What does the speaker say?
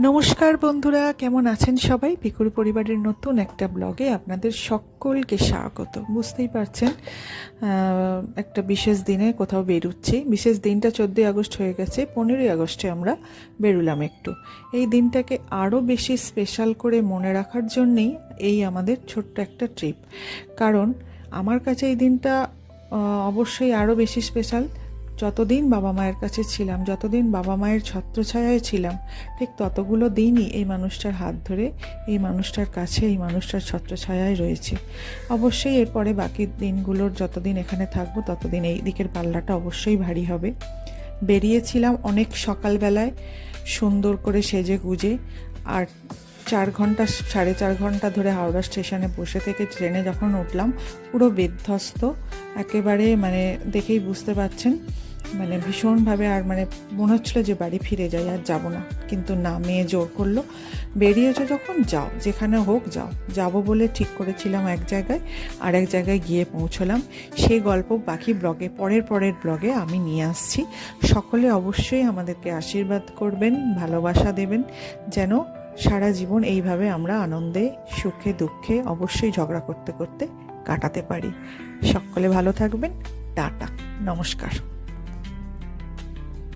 নমস্কার বন্ধুরা, কেমন আছেন সবাই? পিকুর পরিবারের নতুন একটা ব্লগে আপনাদের সকলকে স্বাগত। বুঝতেই পারছেন একটা বিশেষ দিনে কোথাও বেরোচ্ছি। বিশেষ দিনটা 14ই আগস্ট হয়ে গেছে, 15ই আগস্টে আমরা বেরোলাম একটু। এই দিনটাকে আরও বেশি স্পেশাল করে মনে রাখার জন্যেই এই আমাদের ছোট্ট একটা ট্রিপ। কারণ আমার কাছে এই দিনটা অবশ্যই আরও বেশি স্পেশাল। যতদিন বাবা মায়ের কাছে ছিলাম, যতদিন বাবা মায়ের ছত্রছায়ায় ছিলাম, ঠিক ততগুলো দিনই এই মানুষটার হাত ধরে এই মানুষটার কাছে, এই মানুষটার ছত্রছায়ায় রয়েছে। অবশ্যই এরপরে বাকি দিনগুলোর যতদিন এখানে থাকবো ততদিন এই দিকের পাল্লাটা অবশ্যই ভারী হবে। বেরিয়েছিলাম অনেক সকালবেলায় সুন্দর করে সেজে গুজে, আর 4.5 ঘন্টা ধরে হাওড়া স্টেশনে বসে থেকে ট্রেনে যখন উঠলাম পুরো বিধ্বস্ত একেবারে, দেখেই বুঝতে পারছেন, ভীষণভাবে, আর মনে হচ্ছিলো যে বাড়ি ফিরে যাই, আর যাব না। কিন্তু না, মেয়ে জোর করলো, বেরিয়েছো যখন যাও, যেখানে হোক যাও। যাব বলে ঠিক করেছিলাম এক জায়গায়, আর এক জায়গায় গিয়ে পৌঁছলাম। সেই গল্প বাকি ব্লগে, পরের ব্লগে আমি নিয়ে আসছি। সকলে অবশ্যই আমাদেরকে আশীর্বাদ করবেন, ভালোবাসা দেবেন, যেন সারা জীবন এইভাবে আমরা আনন্দে সুখে দুঃখে, অবশ্যই ঝগড়া করতে করতে কাটাতে পারি। সকলে ভালো থাকবেন। টাটা, নমস্কার।